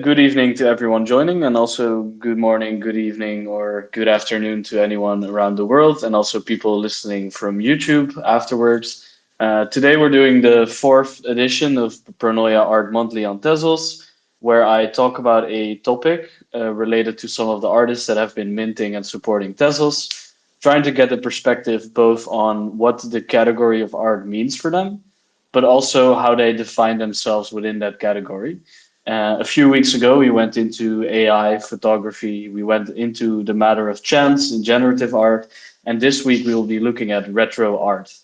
Good evening to everyone joining, and also good morning, good evening, or good afternoon to anyone around the world, and also people listening from YouTube afterwards. Today, we're doing the fourth edition of Pronoia Art Monthly on Tezos, where I talk about a topic related to some of the artists that have been minting and supporting Tezos, trying to get a perspective both on what the category of art means for them, but also how they define themselves within that category. A few weeks ago, we went into AI photography. We went into the matter of chance and generative art. And this week, we will be looking at retro art.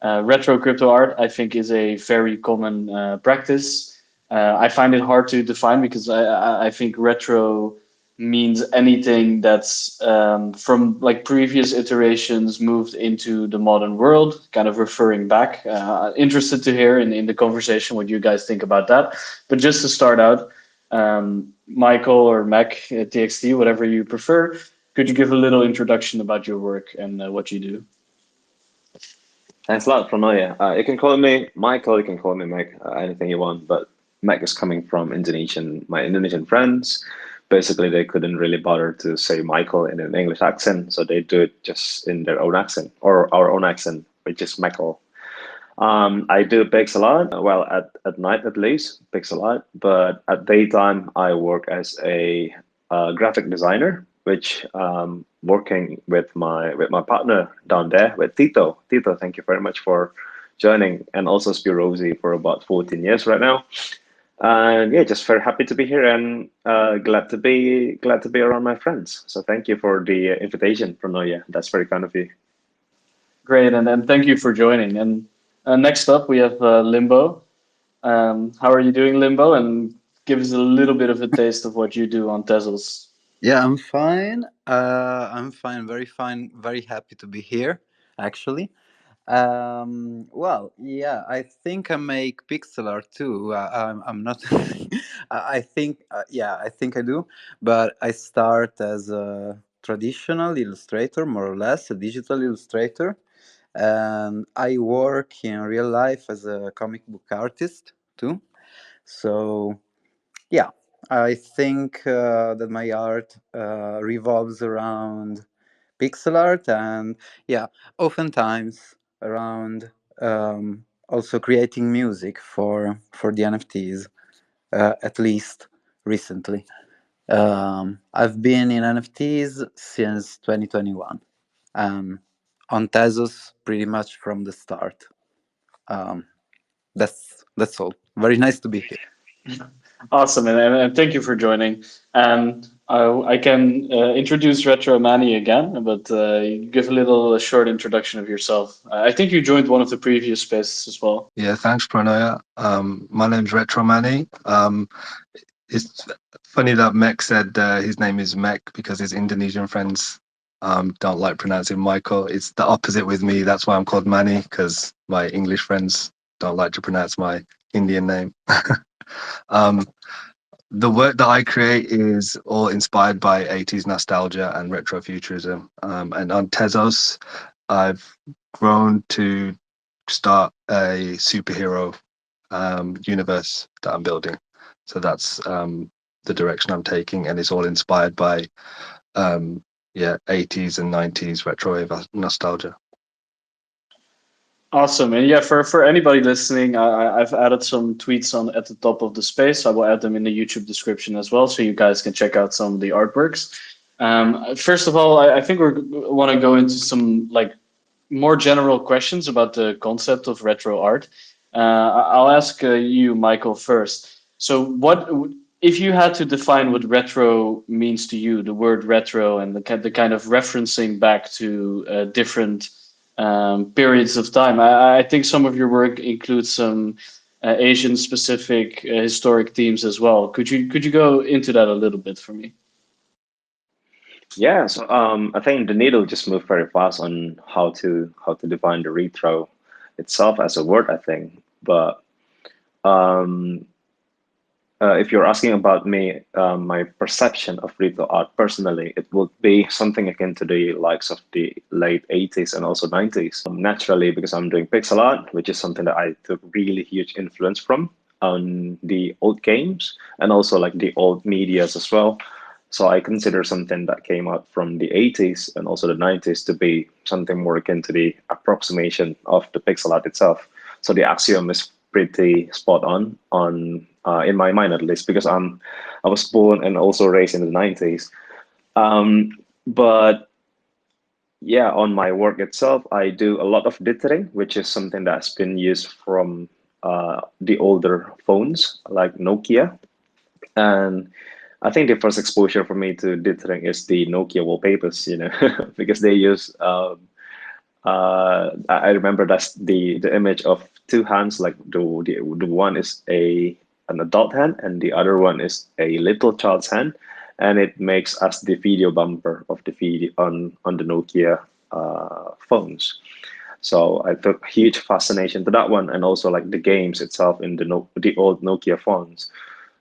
Retro crypto art, I think, is a very common practice. I find it hard to define because I think retro means anything that's from like previous iterations moved into the modern world, kind of referring back. Interested to hear in the conversation what you guys think about that. But just to start out, Michael or Mek.txt, whatever you prefer, could you give a little introduction about your work and what you do? Thanks a lot, Pronoia. You can call me Michael, you can call me Meg, anything you want, but Meg is coming from my Indonesian friends. Basically, they couldn't really bother to say Michael in an English accent, so they do it just in their own accent, or our own accent, which is Michael. I do pics a lot, well, at night at least, pics a lot, but at daytime, I work as a graphic designer, which working with my partner down there with Tito. Tito, thank you very much for joining, and also Spirosi for about 14 years right now. And yeah, just very happy to be here and glad to be around my friends. So thank you for the invitation, Pronoia. That's very kind of you. Great, and thank you for joining. And next up, we have Limbo. How are you doing, Limbo? And give us a little bit of a taste of what you do on Tezos. Yeah, I'm fine. I'm fine, very fine, very happy to be here, actually. Well, yeah, I think I make pixel art too. I'm not. I think, yeah, I think I do. But I start as a traditional illustrator, more or less, a digital illustrator. And I work in real life as a comic book artist too. So yeah, I think that my art revolves around pixel art and, yeah, oftentimes around also creating music for the NFTs, at least recently. I've been in NFTs since 2021, um, on Tezos pretty much from the start. Um, that's all. Very nice to be here. Awesome, and thank you for joining. And I can introduce Retro Manny again, but give a little short introduction of yourself. I think you joined one of the previous spaces as well. Yeah, thanks, Pronoia. My name's Retro Manny. It's funny that Mek said his name is Mek because his Indonesian friends don't like pronouncing Michael. It's the opposite with me. That's why I'm called Manny, because my English friends don't like to pronounce my Indian name. um, the work that I create is all inspired by 80s nostalgia and retrofuturism. And on Tezos, I've grown to start a superhero universe that I'm building. So that's the direction I'm taking, and it's all inspired by yeah, 80s and 90s retro nostalgia. Awesome, and yeah, for anybody listening, I've added some tweets on at the top of the space. I will add them in the YouTube description as well, so you guys can check out some of the artworks. First of all, I think we want to go into some like more general questions about the concept of retro art. I'll ask you, Michael, first. So, what if you had to define what retro means to you? The word retro and the kind of referencing back to different periods of time. I think some of your work includes some Asian-specific historic themes as well. Could you go into that a little bit for me? Yeah, so I think the needle just moved very fast on how to define the retro itself as a word, I think. But um, if you're asking about me, my perception of retro art personally, it would be something akin to the likes of the late 80s and also 90s. Naturally, because I'm doing pixel art, which is something that I took really huge influence from. on the old games and also like the old medias as well. So I consider something that came out from the 80s and also the 90s to be something more akin to the approximation of the pixel art itself. So the axiom is pretty spot on in my mind at least because I was born and also raised in the 90s. Um, but yeah, on my work itself, I do a lot of dithering, which is something that's been used from the older phones like Nokia. And I think the first exposure for me to dithering is the Nokia wallpapers, because they use. I remember that's the image of two hands, like the one is an adult hand and the other one is a little child's hand, and it makes us the video bumper of the video on the Nokia phones. So I took huge fascination to that one, and also like the games itself in the old Nokia phones.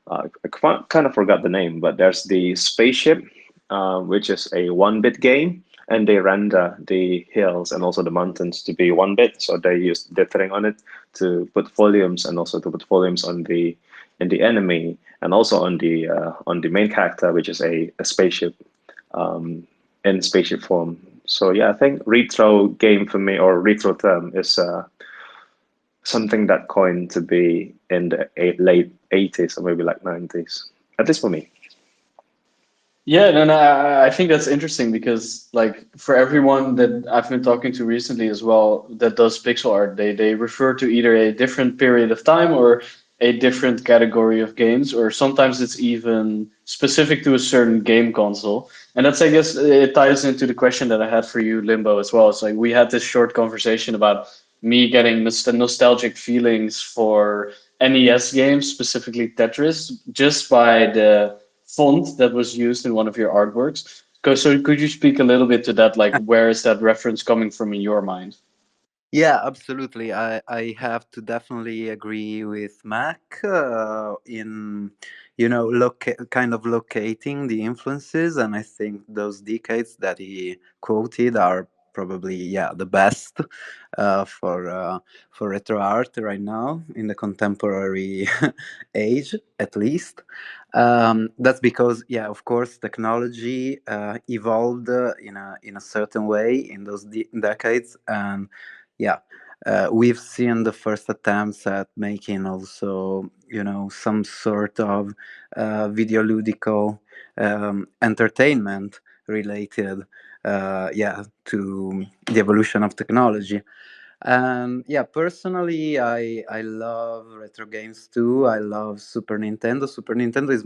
I kind of forgot the name, but there's the spaceship, which is a 1-bit game, and they render the hills and also the mountains to be 1-bit. So they use dithering on it to put volumes and also to put volumes on the in the enemy and also on the main character, which is a spaceship um, in spaceship form. So yeah, I think retro game for me or retro term is something that coined to be in the late 80s or maybe like 90s, at least for me. Yeah, and I think that's interesting because like for everyone that I've been talking to recently as well that does pixel art, they refer to either a different period of time or a different category of games, or sometimes it's even specific to a certain game console. And that's, I guess, it ties into the question that I had for you, Limbo, as well. It's like we had this short conversation about me getting nostalgic feelings for NES games, specifically Tetris, just by the font that was used in one of your artworks. So could you speak a little bit to that? Like, where is that reference coming from in your mind? Yeah, absolutely. I have to definitely agree with Mac in, kind of locating the influences. And I think those decades that he quoted are probably, yeah, the best uh, for uh, for retro art right now in the contemporary age, at least. That's because, yeah, of course, technology evolved in a certain way in those decades, and yeah, we've seen the first attempts at making also, some sort of videoludical entertainment related, yeah, to the evolution of technology. And yeah, personally, I love retro games too. I love Super Nintendo. Super Nintendo is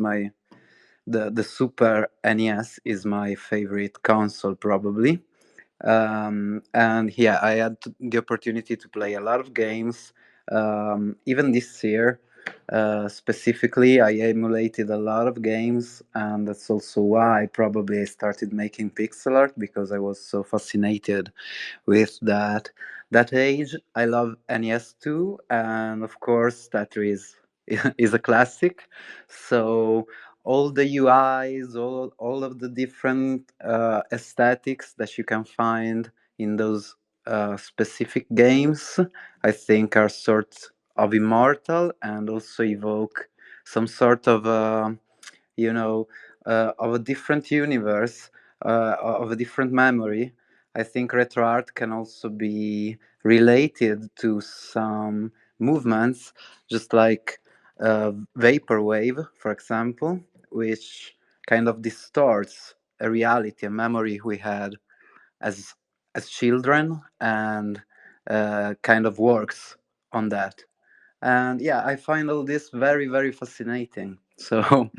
the Super NES is my favorite console probably. And yeah, I had the opportunity to play a lot of games. Even this year, specifically, I emulated a lot of games, and that's also why probably I started making pixel art because I was so fascinated with that age. I love NES too, and of course, Tetris is a classic. So all the UIs, all of the different aesthetics that you can find in those specific games, I think are sort of immortal and also evoke some sort of you know of a different universe, of a different memory. I think retro art can also be related to some movements, just like vaporwave, for example, which kind of distorts a reality, a memory we had as children, and kind of works on that. And yeah, I find all this very, very fascinating. So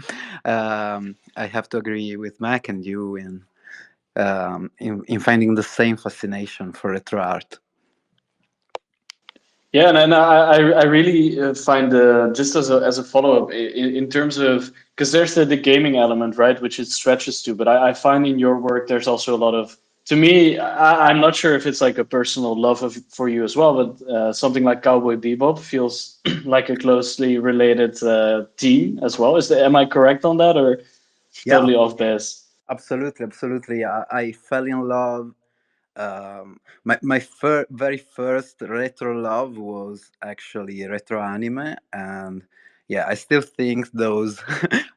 I have to agree with Mac and you in finding the same fascination for retro art. Yeah, and I really find just as a follow up in terms of because there's the gaming element, right, which it stretches to, but I find in your work there's also a lot of, to me, I'm not sure if it's like a personal love for you as well, but something like Cowboy Bebop feels like a closely related theme as well. Am I correct on that, or Yeah, totally off base? absolutely, absolutely. I fell in love. My very first retro love was actually retro anime, and yeah, I still think those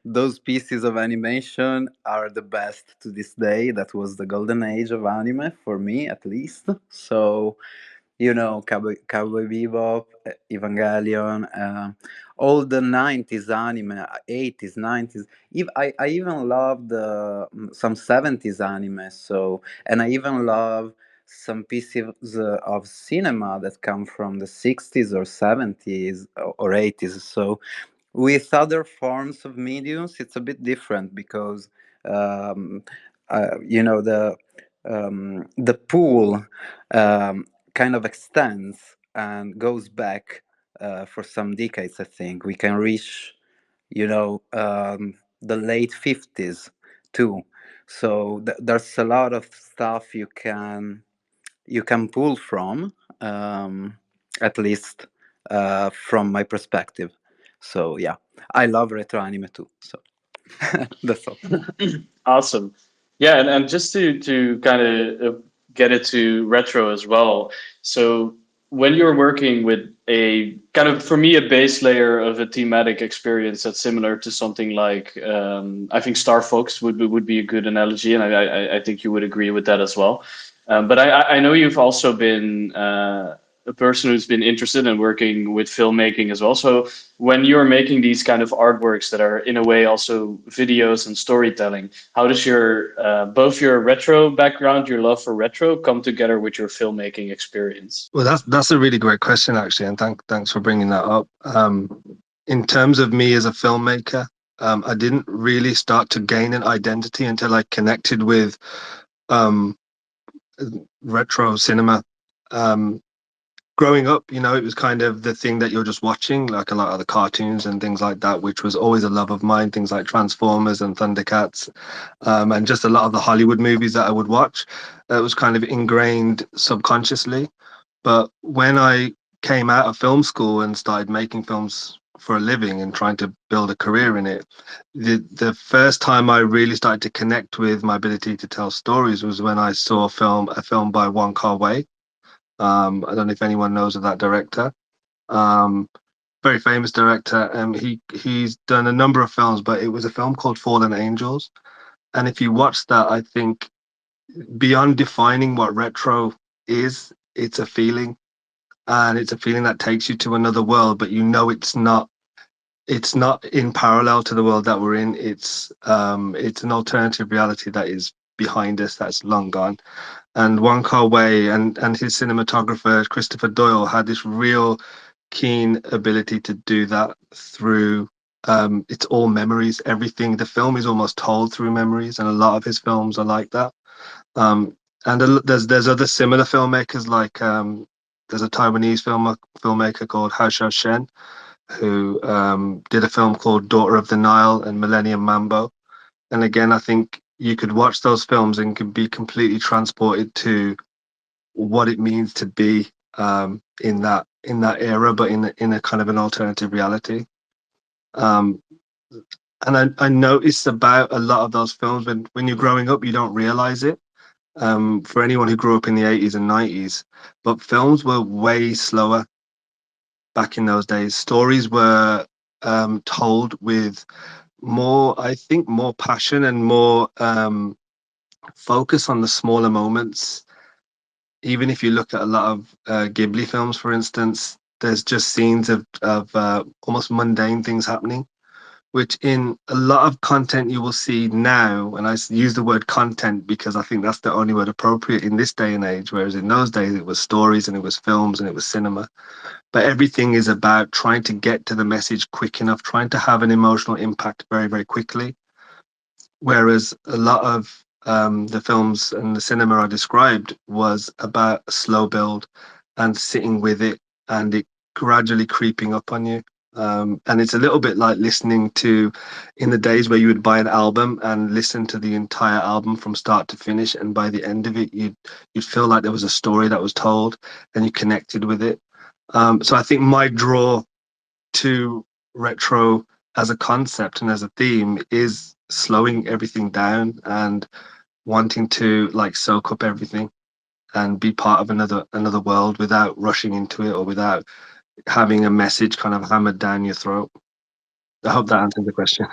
those pieces of animation are the best to this day. That was the golden age of anime for me, at least. So Cowboy Bebop, Evangelion, all the 90s anime, 80s, 90s. I even loved some 70s anime. So, and I even love some pieces of cinema that come from the 60s or 70s or 80s. So, with other forms of mediums, it's a bit different because um, the pool kind of extends and goes back for some decades. I think we can reach, the late 50s too. So there's a lot of stuff you can pull from, at least from my perspective. So yeah, I love retro anime too. So that's all. Awesome. Yeah, and just to kind of get it to retro as well. So when you're working with a kind of, for me, a base layer of a thematic experience that's similar to something like, I think Star Fox would be a good analogy, and I think you would agree with that as well. But I know you've also been a person who's been interested in working with filmmaking as well. So when you're making these kind of artworks that are in a way also videos and storytelling, how does your both your retro background, your love for retro, come together with your filmmaking experience? Well, that's a really great question, actually, and thanks for bringing that up. In terms of me as a filmmaker, I didn't really start to gain an identity until I connected with um, retro cinema. Um, Growing up, it was kind of the thing that you're just watching, like a lot of the cartoons and things like that, which was always a love of mine. Things like Transformers and Thundercats, and just a lot of the Hollywood movies that I would watch. It was kind of ingrained subconsciously. But when I came out of film school and started making films for a living and trying to build a career in it, the first time I really started to connect with my ability to tell stories was when I saw a film by Wong Kar-wai. I don't know if anyone knows of that director. Um, Very famous director. He's done a number of films, but it was a film called Fallen Angels. And if you watch that, I think beyond defining what retro is, it's a feeling, and it's a feeling that takes you to another world, but it's not in parallel to the world that we're in. It's an alternative reality that is behind us, that's long gone. And Wong Kar-wai and his cinematographer Christopher Doyle had this real keen ability to do that through it's all memories. Everything, the film is almost told through memories, and a lot of his films are like that. um and there's other similar filmmakers, like there's a Taiwanese filmmaker called Hao Shen, who did a film called Daughter of the Nile and Millennium Mambo. And again, I think you could watch those films and could be completely transported to what it means to be in that era, but in a kind of an alternative reality. Um, and I noticed about a lot of those films, when you're growing up, you don't realize it. For anyone who grew up in the 80s and 90s, but films were way slower back in those days. Stories were told with more, I think, more passion and more focus on the smaller moments. Even if you look at a lot of Ghibli films, for instance, there's just scenes of almost mundane things happening, which in a lot of content you will see now. And I use the word content because I think that's the only word appropriate in this day and age, whereas in those days it was stories and it was films and it was cinema. But everything is about trying to get to the message quick enough, trying to have an emotional impact very, very quickly. Whereas a lot of the films and the cinema I described was about a slow build and sitting with it, and it gradually creeping up on you. And it's a little bit like listening to, in the days where you would buy an album and listen to the entire album from start to finish, and by the end of it, you'd feel like there was a story that was told, and you connected with it. So I think my draw to retro as a concept and as a theme is slowing everything down and wanting to like soak up everything and be part of another world without rushing into it or without having a message kind of hammered down your throat. I hope that answers the question.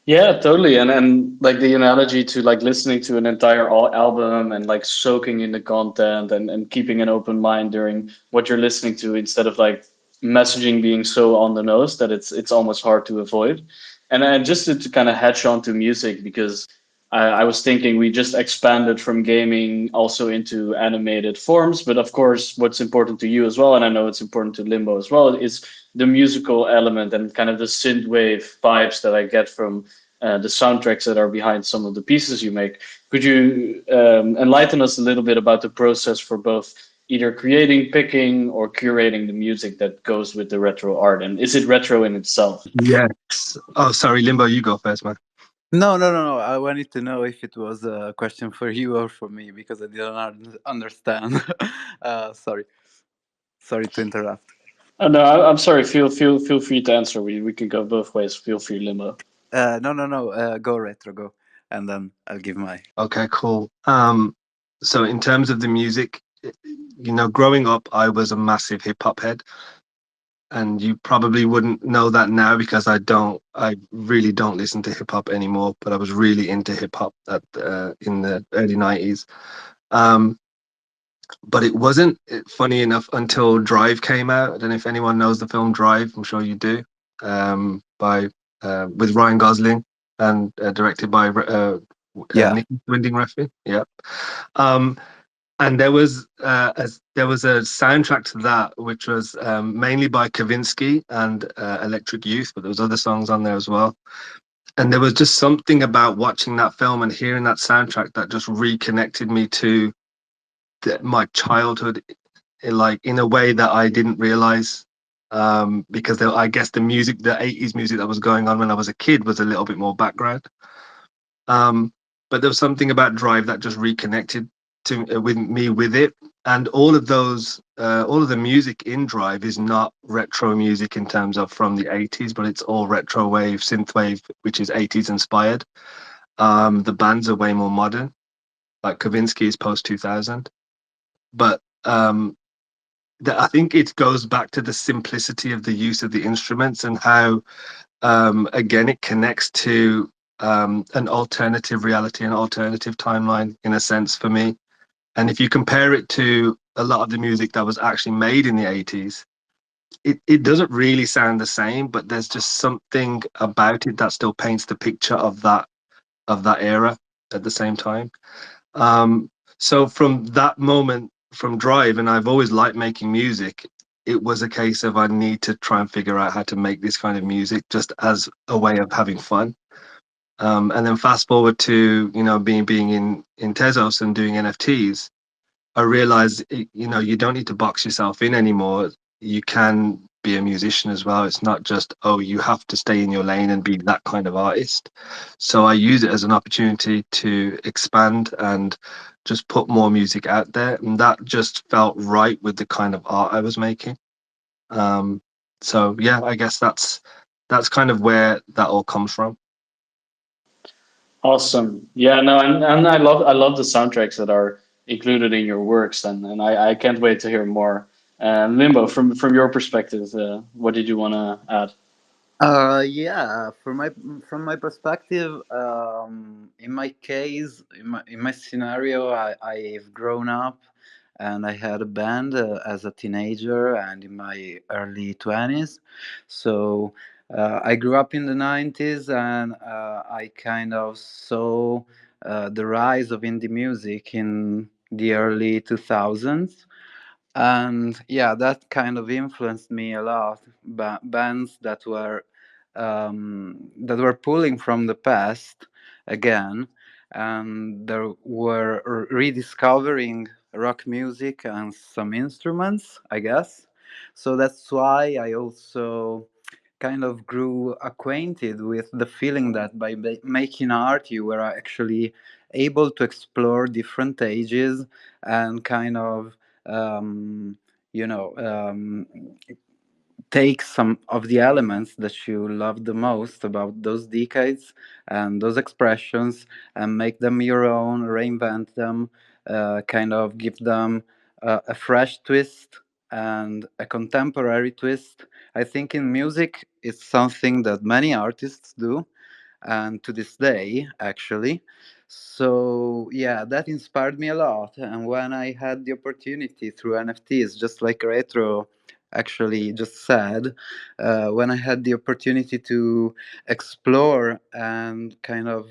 Yeah, totally. And like the analogy to like listening to an entire album and like soaking in the content and keeping an open mind during what you're listening to instead of like messaging being so on the nose that it's almost hard to avoid. And just to kind of hatch onto music because I was thinking we just expanded from gaming also into animated forms, but of course what's important to you as well, and I know it's important to Limbo as well, is the musical element and kind of the synthwave vibes that I get from the soundtracks that are behind some of the pieces you make. Could you enlighten us a little bit about the process for both either creating, picking, or curating the music that goes with the retro art? And is it retro in itself? Yes. Oh, sorry, Limbo, you go first, man. No. I wanted to know if it was a question for you or for me because I didn't understand. Sorry, sorry to interrupt. No, I'm sorry. Feel free to answer. We can go both ways. Feel free, Limbo. No. Go retro, go, and then I'll give my. Okay, cool. So in terms of the music, growing up, I was a massive hip hop head, and you probably wouldn't know that now because I really don't listen to hip hop anymore. But I was really into hip hop in the early 90s. Um, but it wasn't funny enough until Drive came out. I don't know if anyone knows the film Drive. I'm sure you do. By With Ryan Gosling and directed by Yeah, Nick Winding Refn. Yeah. Um, and there was a soundtrack to that which was mainly by Kavinsky and Electric Youth, but there was other songs on there as well. And there was just something about watching that film and hearing that soundtrack that just reconnected me to my childhood, like in a way that I didn't realize. Because I guess the music, the 80s music that was going on when I was a kid was a little bit more background. Um, but there was something about Drive that just reconnected to with me with it, and all of the music in Drive is not retro music in terms of from the 80s, but it's all retro wave, synth wave, which is 80s inspired. The bands are way more modern, like Kavinsky is post 2000, but I think it goes back to the simplicity of the use of the instruments and how again, it connects to an alternative reality, an alternative timeline, in a sense, for me. And if you compare it to a lot of the music that was actually made in the 80s, it doesn't really sound the same, but there's just something about it that still paints the picture of that era at the same time. So from that moment, from Drive, and I've always liked making music, it was a case of I need to try and figure out how to make this kind of music just as a way of having fun. And then fast forward to being in Tezos and doing NFTs, I realized you don't need to box yourself in anymore. You can be a musician as well. It's not just, oh, you have to stay in your lane and be that kind of artist. So I use it as an opportunity to expand and just put more music out there, and that just felt right with the kind of art I was making. um so yeah, I guess that's kind of where that all comes from. Awesome. Yeah, no, and I love the soundtracks that are included in your works, and I can't wait to hear more. Limbo, from your perspective, what did you want to add? yeah. From my perspective, in my case, in my scenario, I've grown up, and I had a band as a teenager and in my early 20s. So I grew up in the '90s, and I kind of saw the rise of indie music in the early 2000s, and yeah, that kind of influenced me a lot. Bands that were pulling from the past again, and they were rediscovering rock music and some instruments, I guess. So that's why I also kind of grew acquainted with the feeling that by making art you were actually able to explore different ages and kind of um, you know um, take some of the elements that you love the most about those decades and those expressions and make them your own, reinvent them, kind of give them a fresh twist and a contemporary twist. I think in music, it's something that many artists do, and to this day, actually. So, yeah, that inspired me a lot. And when I had the opportunity through NFTs, just like Retro actually just said, when I had the opportunity to explore and kind of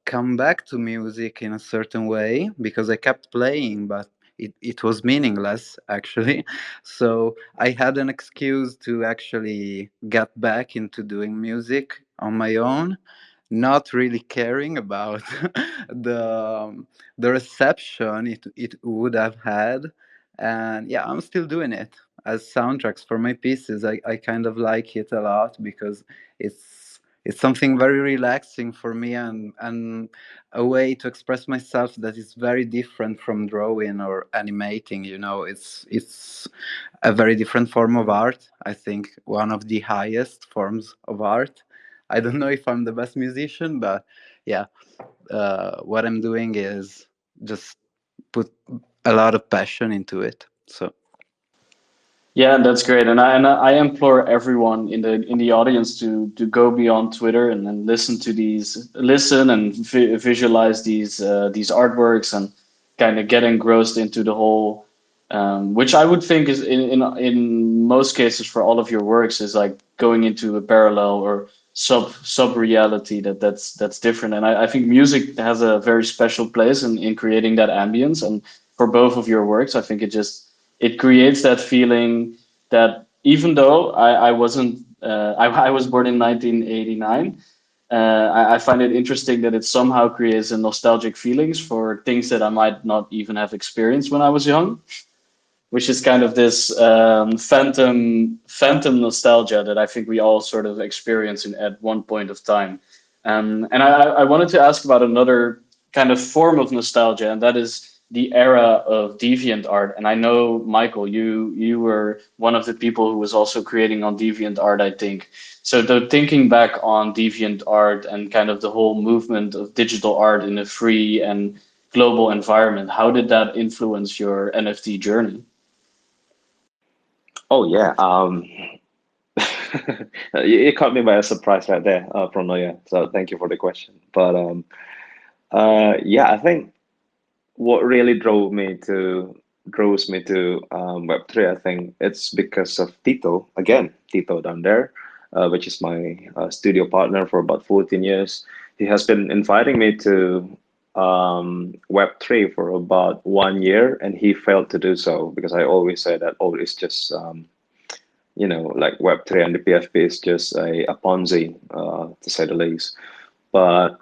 come back to music in a certain way, because I kept playing, but it was meaningless actually. So I had an excuse to actually get back into doing music on my own, not really caring about the reception it would have had. And yeah, I'm still doing it as soundtracks for my pieces. I kind of like it a lot because it's something very relaxing for me, and a way to express myself that is very different from drawing or animating. It's a very different form of art. I think one of the highest forms of art. I don't know if I'm the best musician, but yeah, what I'm doing is just put a lot of passion into it. So Yeah, that's great, and I implore everyone in the audience to go beyond Twitter and then listen and visualize these artworks and kind of get engrossed into the whole, which I would think is in most cases for all of your works is like going into a parallel or sub reality that's different, and I think music has a very special place in creating that ambience, and for both of your works, I think it creates that feeling that even though I wasn't, I was born in 1989, I find it interesting that it somehow creates a nostalgic feelings for things that I might not even have experienced when I was young, which is kind of this phantom nostalgia that I think we all sort of experience at one point of time. And I wanted to ask about another kind of form of nostalgia, and that is the era of deviant art. And I know, Michael, you were one of the people who was also creating on deviant art, I think. So thinking back on deviant art and kind of the whole movement of digital art in a free and global environment, how did that influence your NFT journey? Oh yeah. You caught me by a surprise right there, Pronoia. So thank you for the question. But yeah, I think what really draws me to Web3, I think it's because of Tito again, Tito down there, which is my studio partner for about 14 years. He has been inviting me to Web3 for about 1 year, and he failed to do so because I always say that, oh, it's just like Web3 and the PFP is just a Ponzi, to say the least. But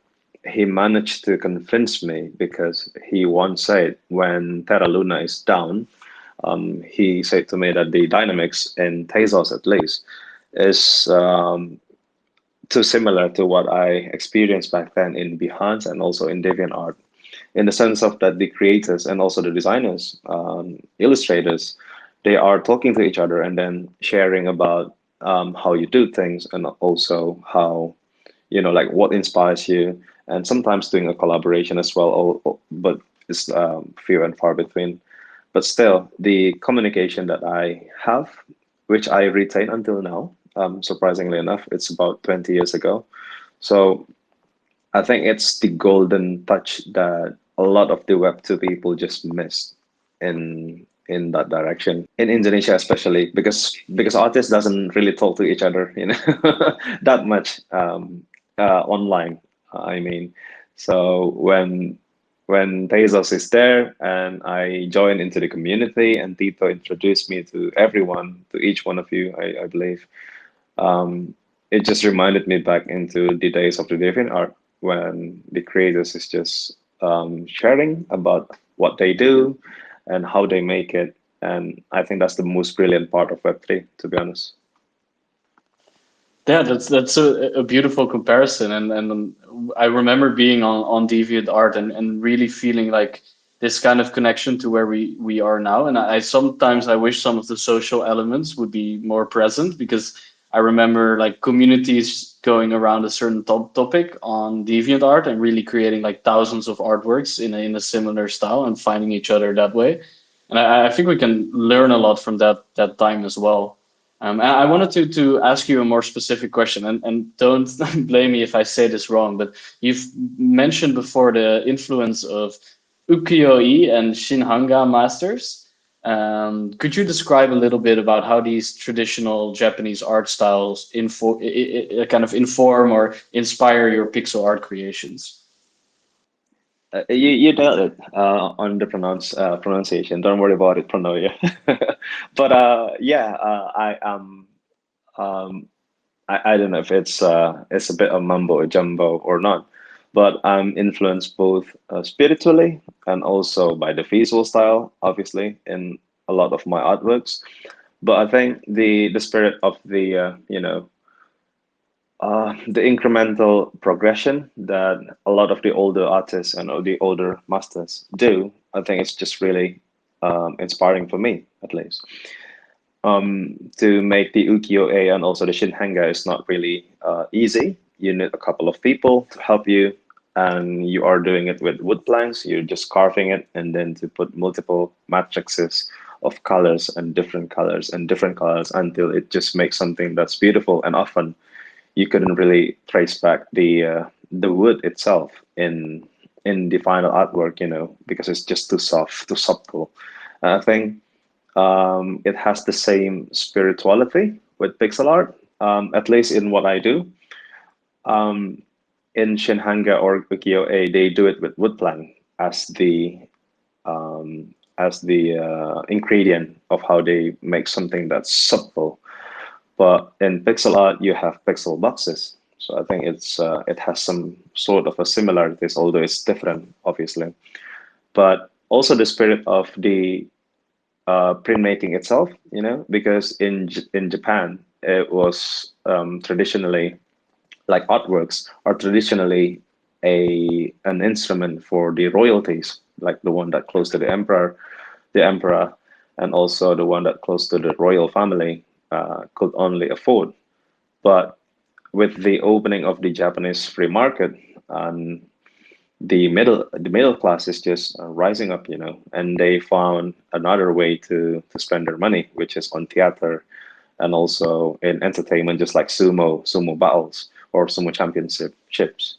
he managed to convince me because he once said when Terra Luna is down, he said to me that the dynamics in Tezos at least is too similar to what I experienced back then in Behance and also in DeviantArt, in the sense of that the creators and also the designers, illustrators, they are talking to each other and then sharing about how you do things and also how like what inspires you, and sometimes doing a collaboration as well, but it's few and far between. But still, the communication that I have, which I retain until now, surprisingly enough, it's about 20 years ago. So I think it's the golden touch that a lot of the Web2 people just missed in that direction in Indonesia, especially because artists doesn't really talk to each other, that much online. I mean, so when Tezos is there and I join into the community and Tito introduced me to everyone, to each one of you, I believe, it just reminded me back into the days of the DeviantArt when the creators is just sharing about what they do and how they make it. And I think that's the most brilliant part of Web3, to be honest. Yeah, that's a beautiful comparison, and I remember being on DeviantArt and really feeling like this kind of connection to where we are now. And I sometimes I wish some of the social elements would be more present because I remember like communities going around a certain topic on DeviantArt and really creating like thousands of artworks in a similar style and finding each other that way. And I think we can learn a lot from that time as well. I wanted to ask you a more specific question, and don't blame me if I say this wrong, but you've mentioned before the influence of ukiyo-e and shinhanga masters. Could you describe a little bit about how these traditional Japanese art styles kind of inform or inspire your pixel art creations? You nailed it on the pronunciation. Don't worry about it, Pronoia. But yeah, um, I don't know if it's a bit of mumbo jumbo or not, but I'm influenced both spiritually and also by the visual style, obviously, in a lot of my artworks. But I think the spirit of the incremental progression that a lot of the older artists and the older masters do, I think it's just really inspiring for me, at least. To make the ukiyo-e and also the shinhanga is not really easy. You need a couple of people to help you, and you are doing it with wood planks. You're just carving it, and then to put multiple matrices of colors and different colors until it just makes something that's beautiful. And often you couldn't really trace back the wood itself in the final artwork, because it's just too soft, too subtle. And I think it has the same spirituality with pixel art, at least in what I do. Um, in Shinhanga or Ukiyo-e, they do it with wood plank as the ingredient of how they make something that's subtle. But in pixel art, you have pixel boxes. So I think it has some sort of a similarities, although it's different, obviously. But also the spirit of the printmaking itself, because in Japan it was traditionally like artworks are traditionally a an instrument for the royalties, like the one that close to the emperor, and also the one that close to the royal family could only afford. But with the opening of the Japanese free market, and the middle class is just rising up, and they found another way to spend their money, which is on theater and also in entertainment, just like sumo battles or sumo championships.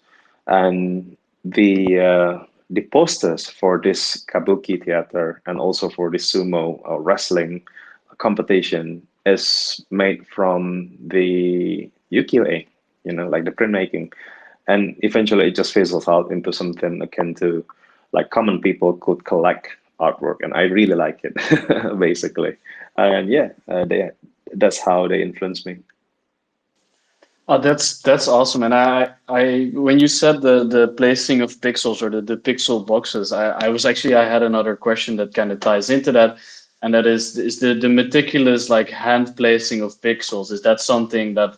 And the posters for this kabuki theater and also for the sumo wrestling competition is made from the ukiyo-e, like the printmaking, and eventually it just fizzles out into something akin to like common people could collect artwork, and I really like it basically. And yeah, that's how they influence me. Oh, that's awesome. And I when you said the placing of pixels or the pixel boxes, I had another question that kind of ties into that, and that is the meticulous like hand placing of pixels. Is that something that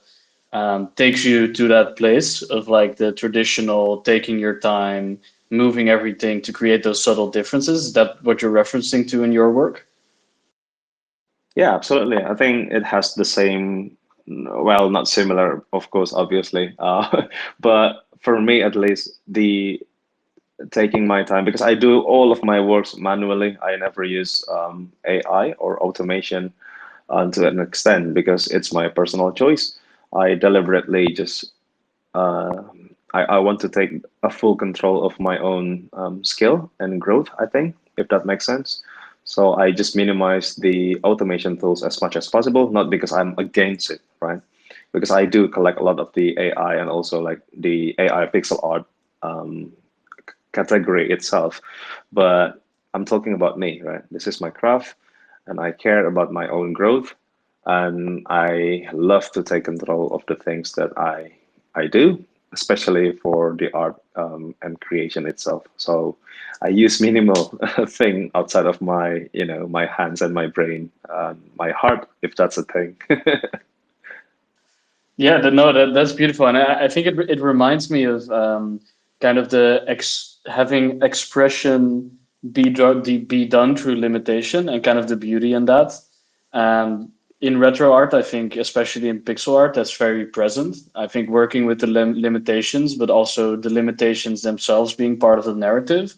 takes you to that place of like the traditional taking your time, moving everything to create those subtle differences? Is that what you're referencing to in your work? Yeah, absolutely. I think it has the same, well, not similar, of course, obviously, but for me at least, the taking my time, because I do all of my works manually. I never use AI or automation to an extent because it's my personal choice. I deliberately just uh, I want to take a full control of my own skill and growth, I think, if that makes sense. So I just minimize the automation tools as much as possible, not because I'm against it, right? Because I do collect a lot of the AI and also like the AI pixel art um, category itself. But I'm talking about me, right? This is my craft, and I care about my own growth, and I love to take control of the things that I do, especially for the art and creation itself. So I use minimal thing outside of my, my hands and my brain, my heart, if that's a thing. Yeah, no, that's beautiful, and I think it reminds me of kind of having expression be done through limitation and kind of the beauty in that. In retro art, I think, especially in pixel art, that's very present. I think working with the limitations, but also the limitations themselves being part of the narrative,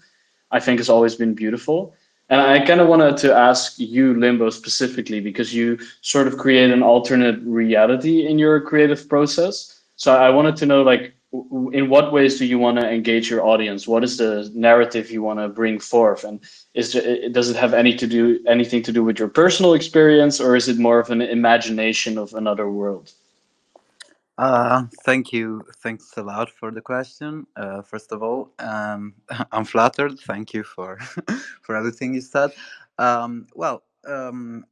I think has always been beautiful. And I kind of wanted to ask you, Limbo, specifically, because you sort of create an alternate reality in your creative process. So I wanted to know, like, in what ways do you want to engage your audience? What is the narrative you want to bring forth? And does it have anything to do with your personal experience, or is it more of an imagination of another world? Thank you. Thanks a lot for the question. First of all, I'm flattered. Thank you for for everything you said.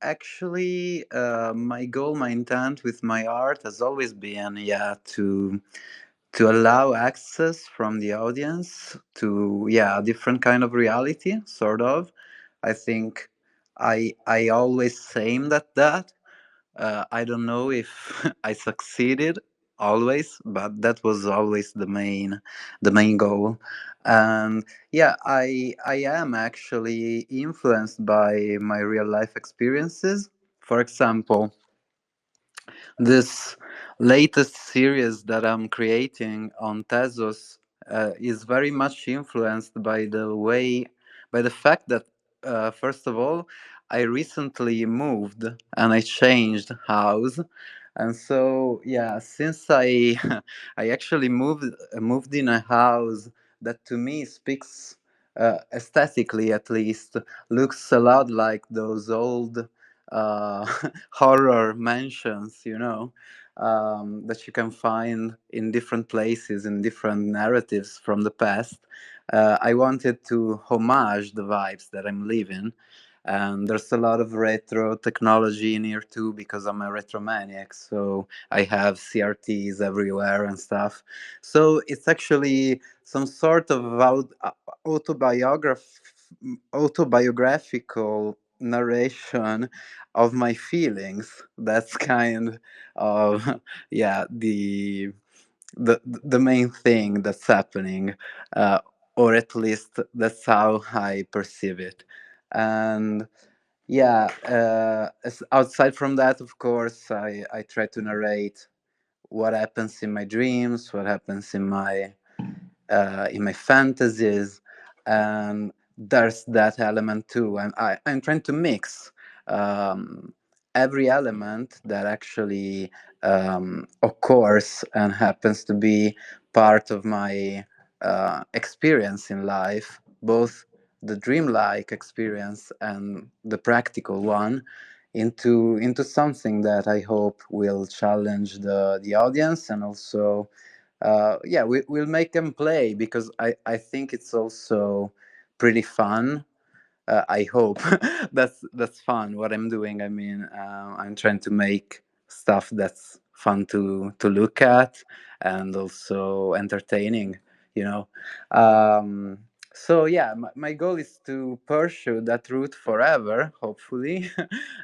Actually, my goal, my intent with my art has always been, yeah, to allow access from the audience to, yeah, a different kind of reality, sort of. I think I always aimed at that. I don't know if I succeeded always, but that was always the main goal. And yeah, I am actually influenced by my real life experiences. For example, this latest series that I'm creating on Tezos is very much influenced by by the fact that, first of all, I recently moved and I changed house. And so, yeah, since I I actually moved in a house that to me speaks, aesthetically at least, looks a lot like those old uh, horror mansions, that you can find in different places, in different narratives from the past. I wanted to homage the vibes that I'm living. And there's a lot of retro technology in here too, because I'm a retro maniac. So I have CRTs everywhere and stuff. So it's actually some sort of autobiograph- autobiographical narration of my feelings. That's kind of yeah, the main thing that's happening, uh, or at least that's how I perceive it. And yeah, outside from that, of course, I try to narrate what happens in my dreams, what happens in my fantasies, and there's that element too. I'm trying to mix um, every element that actually occurs and happens to be part of my experience in life, both the dreamlike experience and the practical one, into something that I hope will challenge the audience, and also yeah, we'll make them play, because I think it's also pretty fun. I hope that's fun what I'm doing. I mean, I'm trying to make stuff that's fun to look at and also entertaining. You know, so yeah, my goal is to pursue that route forever, hopefully,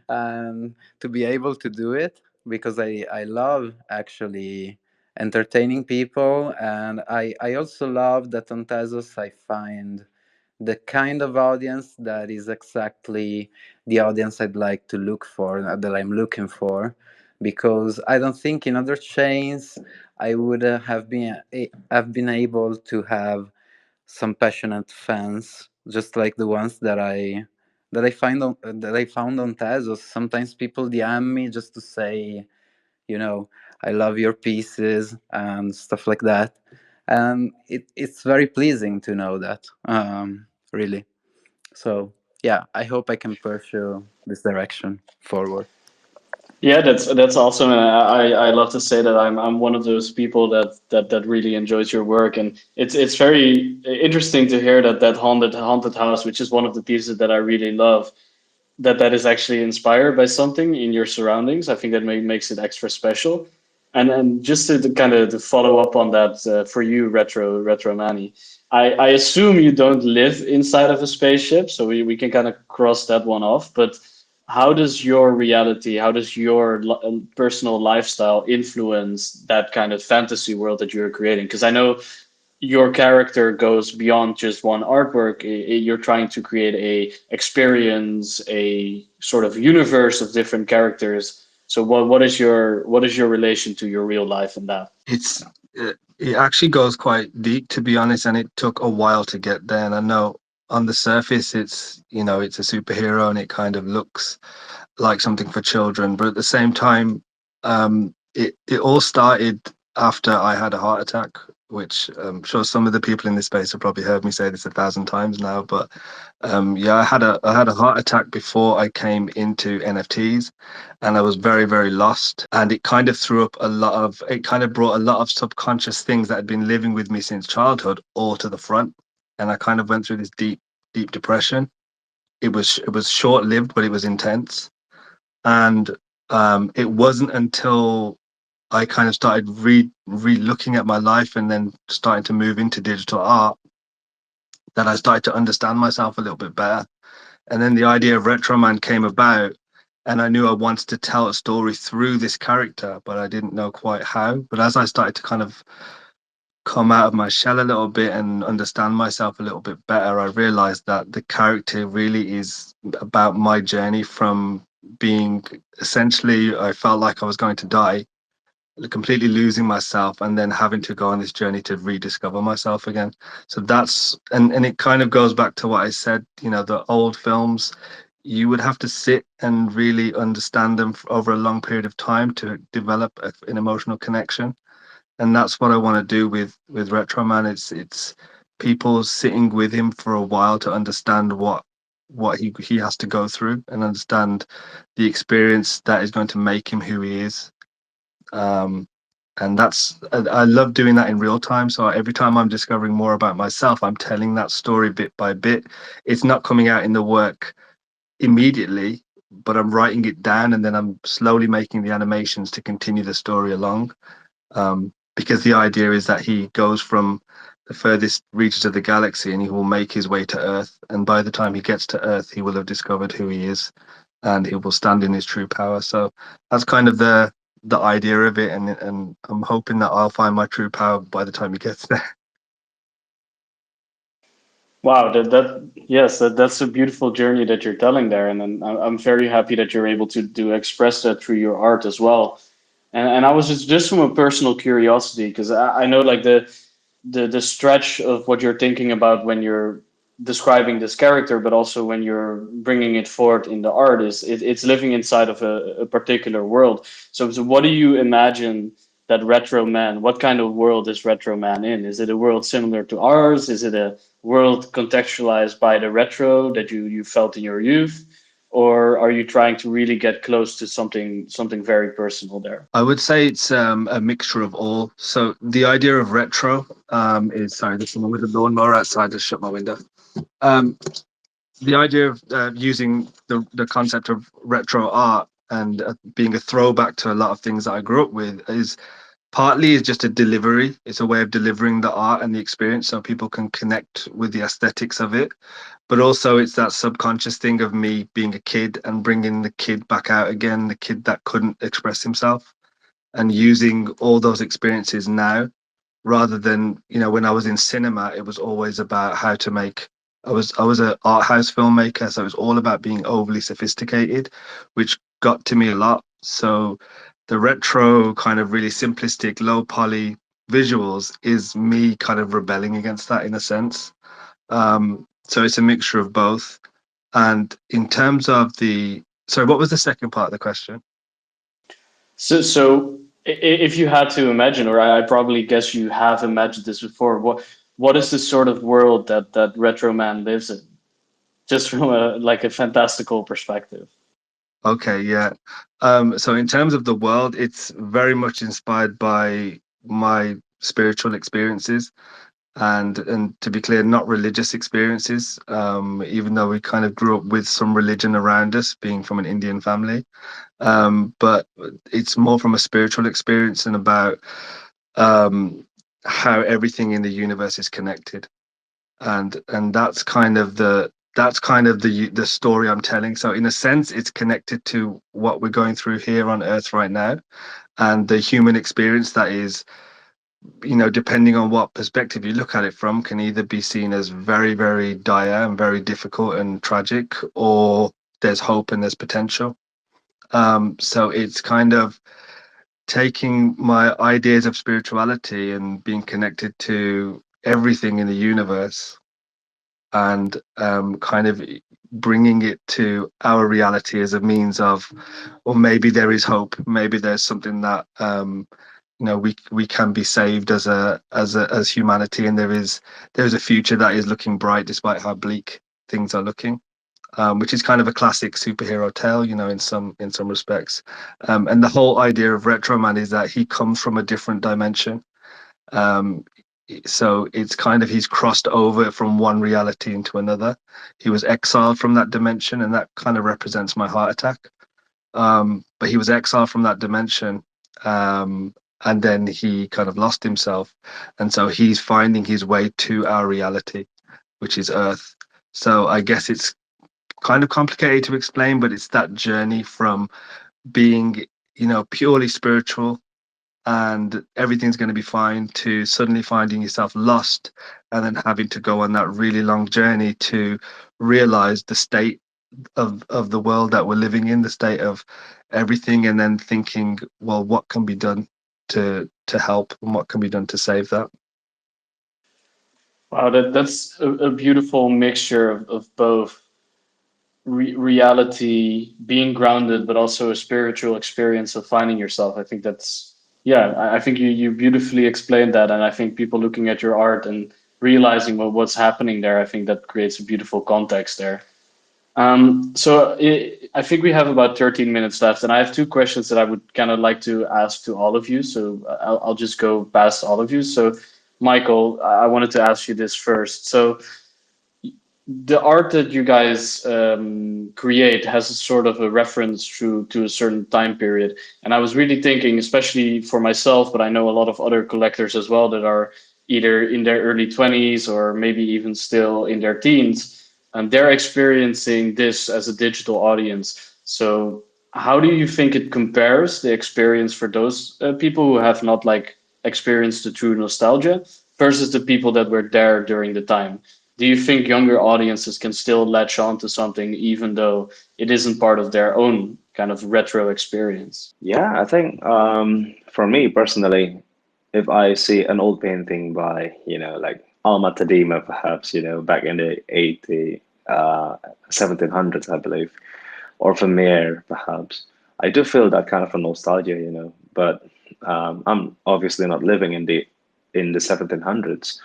and to be able to do it, because I love actually entertaining people, and I also love that on Tezos I find the kind of audience that is exactly the audience I'd like to look for, that I'm looking for, because I don't think in other chains I would have been able to have some passionate fans just like the ones that I found on Tezos. Sometimes people DM me just to say, you know, I love your pieces and stuff like that, and it's very pleasing to know that, really. So yeah, I hope I can pursue this direction forward. Yeah, that's awesome, and I love to say that I'm one of those people that really enjoys your work, and it's very interesting to hear that haunted house, which is one of the pieces that I really love, that is actually inspired by something in your surroundings. I think that makes it extra special. And just to kind of to follow up on that, for you, retro Manny, I assume you don't live inside of a spaceship, so we can kind of cross that one off. But how does your reality, how does your personal lifestyle influence that kind of fantasy world that you're creating? Because I know your character goes beyond just one artwork. You're trying to create a experience, a sort of universe of different characters. So what is your relation to your real life in that? It's it actually goes quite deep, to be honest, and it took a while to get there. And I know on the surface, it's it's a superhero and it kind of looks like something for children, but at the same time, it all started after I had a heart attack, which I'm sure some of the people in this space have probably heard me say this 1,000 times now. But yeah, I had a heart attack before I came into NFTs, and I was very very lost, and it kind of threw up a lot of it kind of brought a lot of subconscious things that had been living with me since childhood all to the front, and I kind of went through this deep depression. It was short lived, but it was intense. And it wasn't until I kind of started re-looking at my life and then starting to move into digital art that I started to understand myself a little bit better. And then the idea of Retro Man came about, and I knew I wanted to tell a story through this character, but I didn't know quite how. But as I started to kind of come out of my shell a little bit and understand myself a little bit better, I realized that the character really is about my journey from being essentially, I felt like I was going to die, completely losing myself, and then having to go on this journey to rediscover myself again. So that's, and it kind of goes back to what I said, the old films, you would have to sit and really understand them over a long period of time to develop an emotional connection, and that's what I want to do with Retro Man. It's people sitting with him for a while to understand what he has to go through and understand the experience that is going to make him who he is. Um, and I love doing that in real time. So every time I'm discovering more about myself, I'm telling that story bit by bit. It's not coming out in the work immediately, but I'm writing it down and then I'm slowly making the animations to continue the story along, because the idea is that he goes from the furthest reaches of the galaxy and he will make his way to Earth. And by the time he gets to Earth, he will have discovered who he is and he will stand in his true power. So that's kind of the idea of it, and I'm hoping that I'll find my true power by the time he gets there. Wow, that yes, that's a beautiful journey that you're telling there, and I'm very happy that you're able to express that through your art as well. And I was just from a personal curiosity because I know like the stretch of what you're thinking about when you're describing this character, but also when you're bringing it forward in the art is it's living inside of a particular world. So what do you imagine that Retro Man? What kind of world is Retro Man in? Is it a world similar to ours? Is it a world contextualized by the retro that you felt in your youth? Or are you trying to really get close to something very personal there? I would say it's a mixture of all. So the idea of retro is, sorry, there's someone with a lawnmower outside. Just shut my window. Um, the idea of using the concept of retro art and being a throwback to a lot of things that I grew up with is partly is just a delivery. It's a way of delivering the art and the experience so people can connect with the aesthetics of it. But also it's that subconscious thing of me being a kid and bringing the kid back out again, the kid that couldn't express himself, and using all those experiences now, rather than, when I was in cinema, it was always about how to make. I was an art house filmmaker, so it was all about being overly sophisticated, which got to me a lot. So the retro kind of really simplistic, low poly visuals is me kind of rebelling against that in a sense. So it's a mixture of both. And in terms of sorry, what was the second part of the question? If you had to imagine, or I probably guess you have imagined this before, what is the sort of world that Retro Man lives in, just from a fantastical perspective? Okay, yeah. So in terms of the world, it's very much inspired by my spiritual experiences, and to be clear, not religious experiences. Even though we kind of grew up with some religion around us, being from an Indian family, but it's more from a spiritual experience and about um, how everything in the universe is connected, and that's kind of the story I'm telling. So in a sense, it's connected to what we're going through here on Earth right now, and the human experience that is, depending on what perspective you look at it from, can either be seen as very, very dire and very difficult and tragic, or there's hope and there's potential. So it's kind of taking my ideas of spirituality and being connected to everything in the universe, and kind of bringing it to our reality as a means of, or maybe there is hope, maybe there's something that we can be saved as humanity, and there is a future that is looking bright despite how bleak things are looking. Which is kind of a classic superhero tale, in some respects. And the whole idea of Retro Man is that he comes from a different dimension. Um, so it's kind of he's crossed over from one reality into another. He was exiled from that dimension, and that kind of represents my heart attack. But he was exiled from that dimension, and then he kind of lost himself, and so he's finding his way to our reality, which is Earth. So I guess it's kind of complicated to explain, but it's that journey from being, purely spiritual and everything's going to be fine to suddenly finding yourself lost and then having to go on that really long journey to realize the state of the world that we're living in, the state of everything, and then thinking, well, what can be done to help and what can be done to save that. Wow, that's a beautiful mixture of both reality, being grounded, but also a spiritual experience of finding yourself. I think that's, yeah, I think you beautifully explained that. And I think people looking at your art and realizing what's happening there, I think that creates a beautiful context there. I think we have about 13 minutes left, and I have two questions that I would kind of like to ask to all of you. So I'll just go past all of you. So, Michael, I wanted to ask you this first. So, the art that you guys create has a sort of a reference to a certain time period. And I was really thinking, especially for myself, but I know a lot of other collectors as well that are either in their early 20s or maybe even still in their teens, and they're experiencing this as a digital audience. So how do you think it compares the experience for those people who have not like experienced the true nostalgia versus the people that were there during the time? Do you think younger audiences can still latch on to something even though it isn't part of their own kind of retro experience? Yeah, I think for me personally, if I see an old painting by, like Alma Tadema, perhaps, back in the 1700s, I believe, or Vermeer, perhaps, I do feel that kind of a nostalgia. But I'm obviously not living in the 1700s.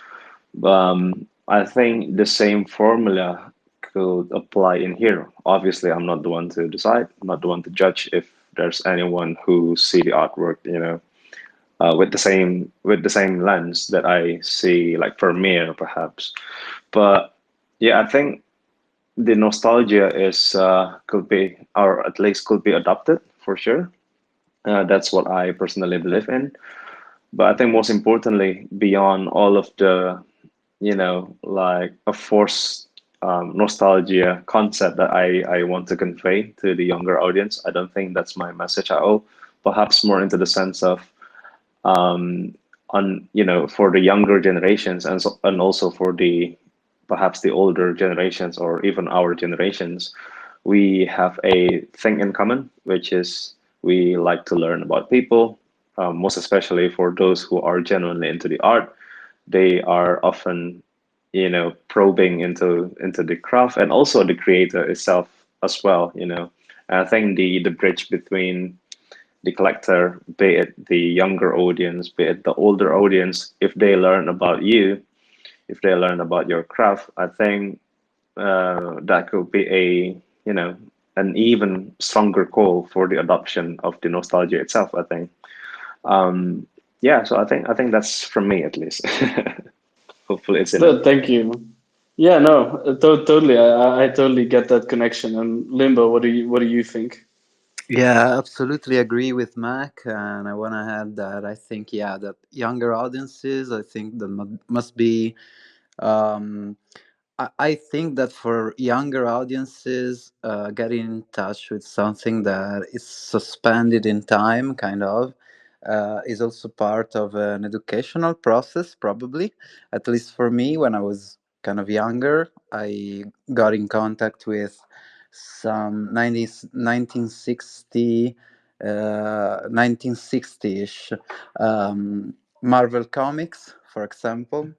I think the same formula could apply in here. Obviously, I'm not the one to decide. I'm not the one to judge if there's anyone who see the artwork, with the same lens that I see, like Vermeer, perhaps. But yeah, I think the nostalgia is could be, or at least could be adopted for sure. That's what I personally believe in. But I think most importantly, beyond all of the like a forced nostalgia concept that I want to convey to the younger audience. I don't think that's my message at all. Perhaps more into the sense of on for the younger generations, and also for the perhaps the older generations or even our generations, we have a thing in common, which is we like to learn about people, most especially for those who are genuinely into the art. They are often probing into the craft and also the creator itself as well. And I think the bridge between the collector, be it the younger audience, be it the older audience, if they learn about you, if they learn about your craft, I think that could be an even stronger call for the adoption of the nostalgia itself, I think. Yeah, so I think that's from me at least. Hopefully it's enough. Thank you. Yeah, no, totally. I totally get that connection. And Limbo, what do you think? Yeah, absolutely agree with Mac, and I want to add that I think that younger audiences, I think that must be um, I think that for younger audiences, getting in touch with something that is suspended in time, kind of, is also part of an educational process, probably. At least for me, when I was kind of younger, I got in contact with some 1960, 1960-ish Marvel comics, for example,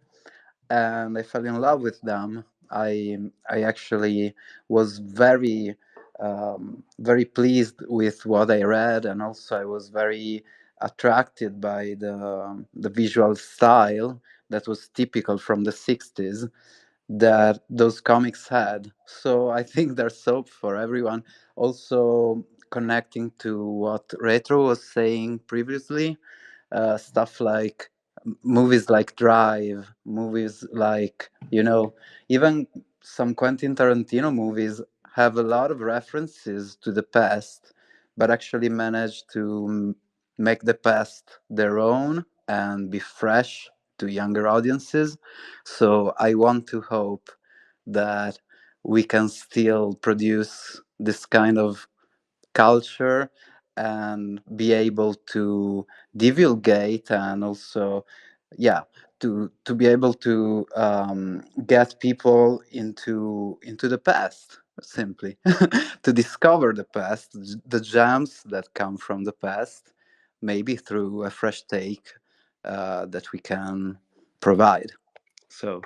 and I fell in love with them. I actually was very pleased with what I read, and also I was very attracted by the visual style that was typical from the 60s that those comics had. So I think there's soap for everyone. Also, connecting to what Retro was saying previously, stuff like movies like Drive, movies like, even some Quentin Tarantino movies have a lot of references to the past, but actually manage to make the past their own and be fresh to younger audiences. So I want to hope that we can still produce this kind of culture and be able to divulgate, and also, yeah, to be able to get people into the past, simply to discover the past, the gems that come from the past, maybe through a fresh take that we can provide. So,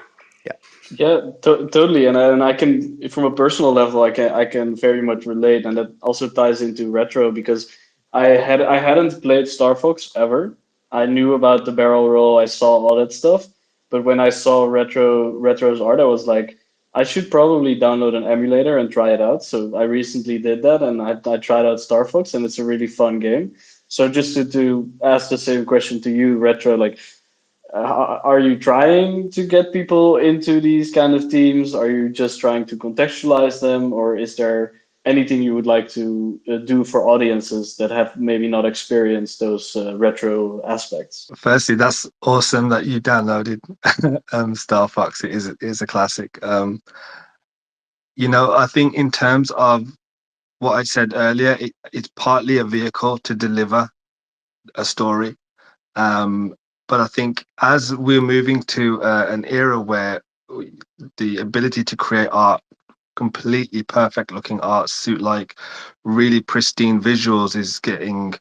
yeah. Yeah, totally, and I can, from a personal level, I can very much relate, and that also ties into retro because I hadn't played Star Fox ever. I knew about the barrel roll, I saw all that stuff, but when I saw retro's art, I was like, I should probably download an emulator and try it out. So I recently did that, and I tried out Star Fox, and it's a really fun game. So just to ask the same question to you, retro, like are you trying to get people into these kind of teams? Are you just trying to contextualize them, or is there anything you would like to do for audiences that have maybe not experienced those retro aspects? Firstly, that's awesome that you downloaded Star Fox. It is a classic. I think in terms of what I said earlier, it's partly a vehicle to deliver a story. Um, but I think as we're moving to an era where the ability to create art, completely perfect looking art, suit like really pristine visuals, is getting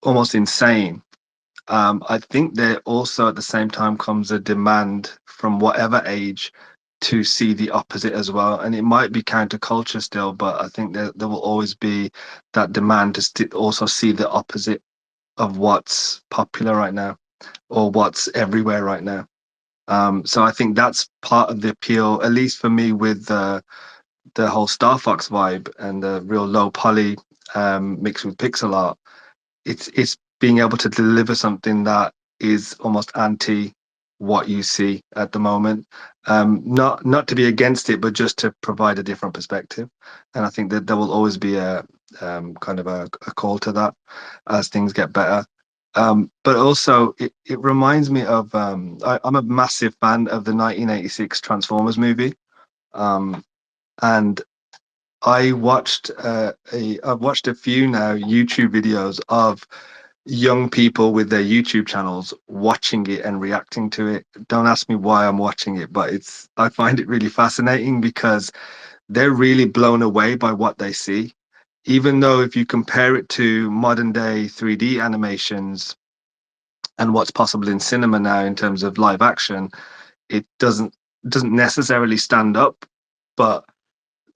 almost insane. I think there also at the same time comes a demand from whatever age to see the opposite as well. And it might be counterculture still, but I think there will always be that demand to also see the opposite of what's popular right now or what's everywhere right now. So I think that's part of the appeal, at least for me, with the whole Star Fox vibe and the real low poly mixed with pixel art. It's being able to deliver something that is almost anti what you see at the moment. Not to be against it, but just to provide a different perspective. And I think that there will always be a kind of a call to that as things get better. But also, it reminds me of I'm a massive fan of the 1986 Transformers movie, and I've watched a few now YouTube videos of young people with their YouTube channels watching it and reacting to it. Don't ask me why I'm watching it, but I find it really fascinating because they're really blown away by what they see. Even though if you compare it to modern day 3D animations and what's possible in cinema now in terms of live action, it doesn't necessarily stand up, but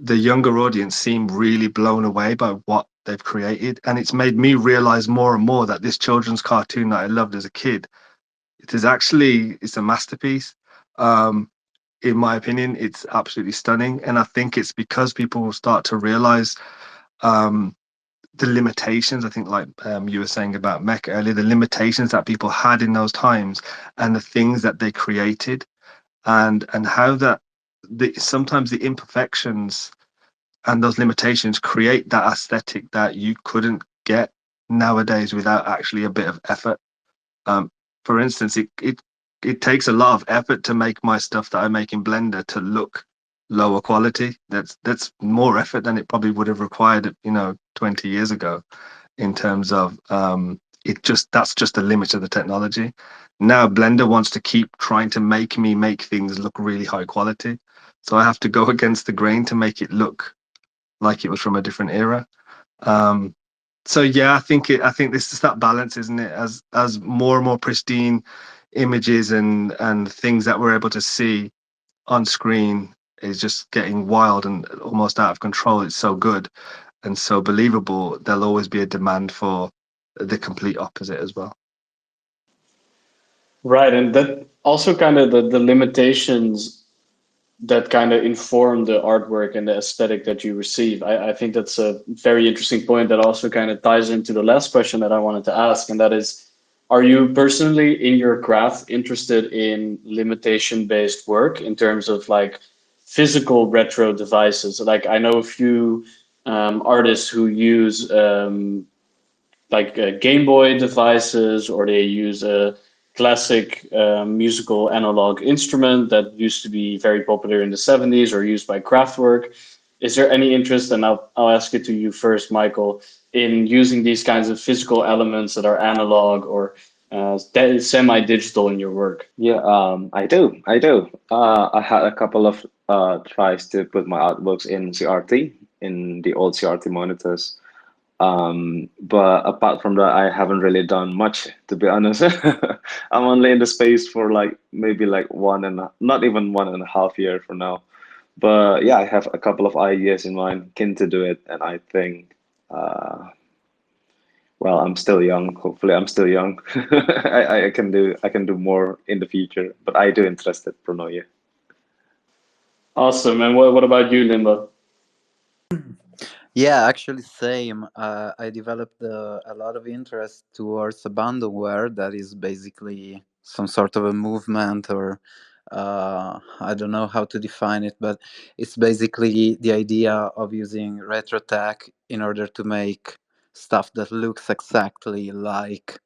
the younger audience seem really blown away by what they've created, and it's made me realize more and more that this children's cartoon that I loved as a kid, it's a masterpiece. In my opinion, it's absolutely stunning, and I think it's because people will start to realize um, the limitations. I think, like you were saying about Mech earlier, the limitations that people had in those times, and the things that they created, and how that sometimes the imperfections and those limitations create that aesthetic that you couldn't get nowadays without actually a bit of effort. Um, for instance, it takes a lot of effort to make my stuff that I make in Blender to look lower quality. That's more effort than it probably would have required, 20 years ago. In terms of that's just the limit of the technology. Now Blender wants to keep trying to make me make things look really high quality, so I have to go against the grain to make it look like it was from a different era. Um, so yeah, I think this is that balance, isn't it? As more and more pristine images and things that we're able to see on screen is just getting wild and almost out of control. It's so good and so believable. There'll always be a demand for the complete opposite as well. Right, and that also kind of the limitations that kind of inform the artwork and the aesthetic that you receive. I think that's a very interesting point that also kind of ties into the last question that I wanted to ask, and that is, are you personally in your craft interested in limitation-based work in terms of like physical retro devices? Like I know a few artists who use like Game Boy devices, or they use a classic musical analog instrument that used to be very popular in the 70s or used by Kraftwerk. Is there any interest, and I'll ask it to you first, Michael, in using these kinds of physical elements that are analog or semi-digital in your work? Yeah, I do. I had a couple of tries to put my artworks in CRT, in the old CRT monitors. But apart from that, I haven't really done much, to be honest. I'm only in the space for like maybe like not even 1.5 years for now. But yeah, I have a couple of ideas in mind, keen to do it, and I think, well, I'm still young. Hopefully, I'm still young. I can do more in the future, but I do interested, Pronoia. Awesome. And what about you, Limbo? Yeah, actually, same. I developed a lot of interest towards abandonware, that is basically some sort of a movement, or I don't know how to define it, but it's basically the idea of using retro tech in order to make stuff that looks exactly like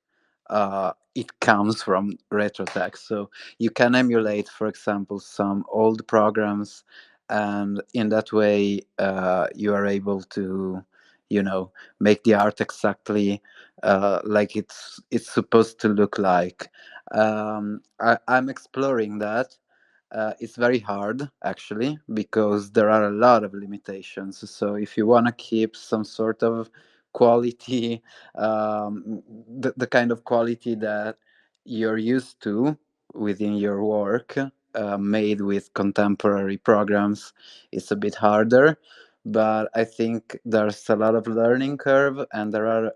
it comes from RetroTech. So you can emulate, for example, some old programs, and in that way, you are able to, you know, make the art exactly like it's supposed to look like. I'm exploring that. It's very hard, actually, because there are a lot of limitations. So if you want to keep some sort of quality, the kind of quality that you're used to within your work, made with contemporary programs, it's a bit harder. But I think there's a lot of learning curve, and there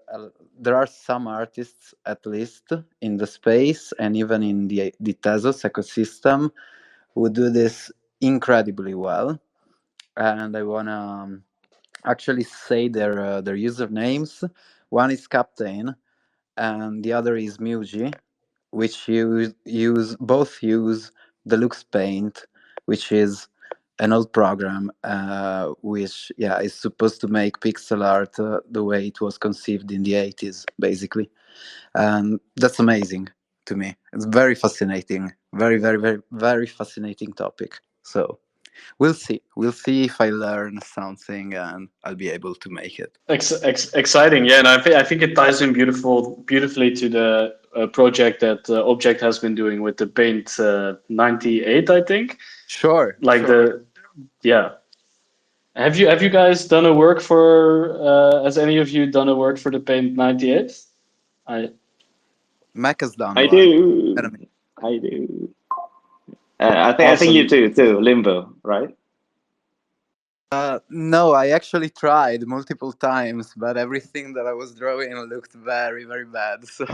are some artists, at least in the space and even in the Tezos ecosystem, who do this incredibly well. And I wanna actually say their usernames. One is Captain, and the other is Muji, which both use Deluxe Paint, which is an old program, which, yeah, is supposed to make pixel art the way it was conceived in the 80s, basically. And that's amazing to me. It's very fascinating, very, very, very, very fascinating topic. So we'll see if I learn something and I'll be able to make it. Exciting, yeah, and I think it ties in beautifully to the project that Object has been doing with the Paint 98, I think. Sure, Like sure. yeah. Have you guys done a work for? Has any of you done a work for the Paint 98? I Mac has done I one. do. I do. I think you Awesome. do too, Limbo, right? No, I actually tried multiple times, but everything that I was drawing looked very, very bad. So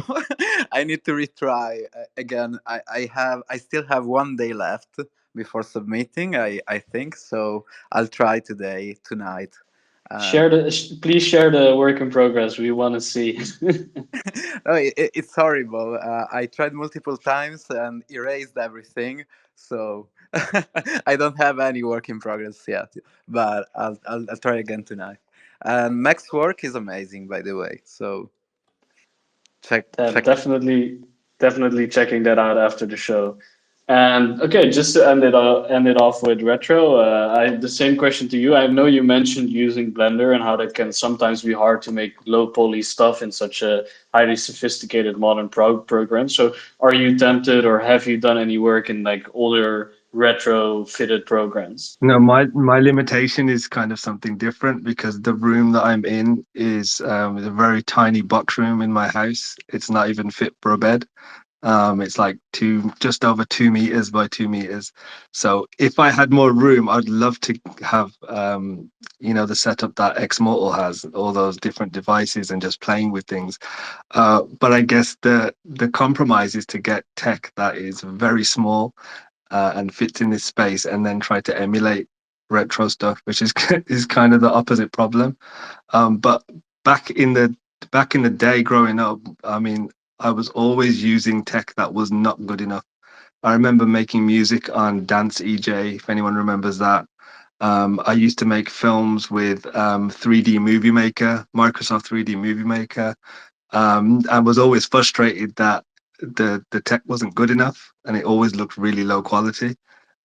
I need to retry again. I still have 1 day left before submitting. I think so. I'll try today, tonight. And Please share the work in progress. We want to see. no, it's horrible. I tried multiple times and erased everything. So I don't have any work in progress yet, but I'll try again tonight. And Mac's work is amazing, by the way. So check it. Definitely checking that out after the show. And okay, just to end it off with retro, I the same question to you. I know you mentioned using Blender and how that can sometimes be hard to make low poly stuff in such a highly sophisticated modern program. So, are you tempted, or have you done any work in like older retro fitted programs? No, my limitation is kind of something different because the room that I'm in is a very tiny box room in my house. It's not even fit for a bed. It's like just over 2 meters by 2 meters. So if I had more room, I'd love to have, the setup that Xmortal has, all those different devices and just playing with things. But I guess the compromise is to get tech that is very small and fits in this space, and then try to emulate retro stuff, which is is kind of the opposite problem. But back in the back in the day, growing up, I mean, I was always using tech that was not good enough. I remember making music on Dance EJ, if anyone remembers that. I used to make films with 3D Movie Maker, Microsoft 3D Movie Maker, and was always frustrated that the tech wasn't good enough, and it always looked really low quality.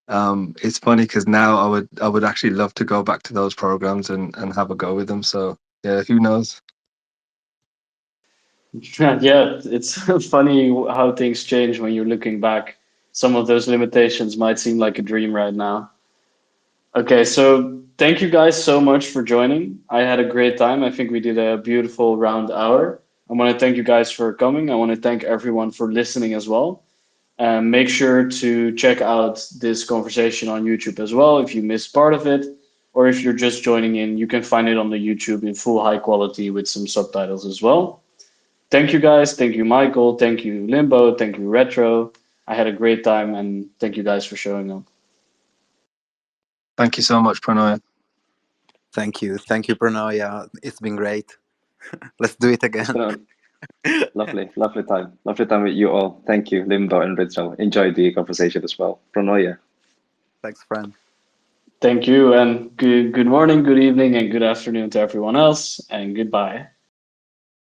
It's funny because now I would actually love to go back to those programs and have a go with them. So yeah, who knows? Yeah, it's funny how things change when you're looking back. Some of those limitations might seem like a dream right now. Okay, so thank you guys so much for joining. I had a great time. I think we did a beautiful round hour. I want to thank you guys for coming. I want to thank everyone for listening as well. Make sure to check out this conversation on YouTube as well if you missed part of it, or if you're just joining in, you can find it on the YouTube in full high quality with some subtitles as well. Thank you guys. Thank you, Michael. Thank you, Limbo. Thank you, Retro. I had a great time, and thank you guys for showing up. Thank you so much, Pronoia. Thank you, Pronoia. It's been great. Let's do it It's again. been a lovely time with you all. Thank you, Limbo and Rizzo. Enjoyed the conversation as well. Pronoia. Thanks, friend. Thank you, and good morning, good evening, and good afternoon to everyone else, and goodbye.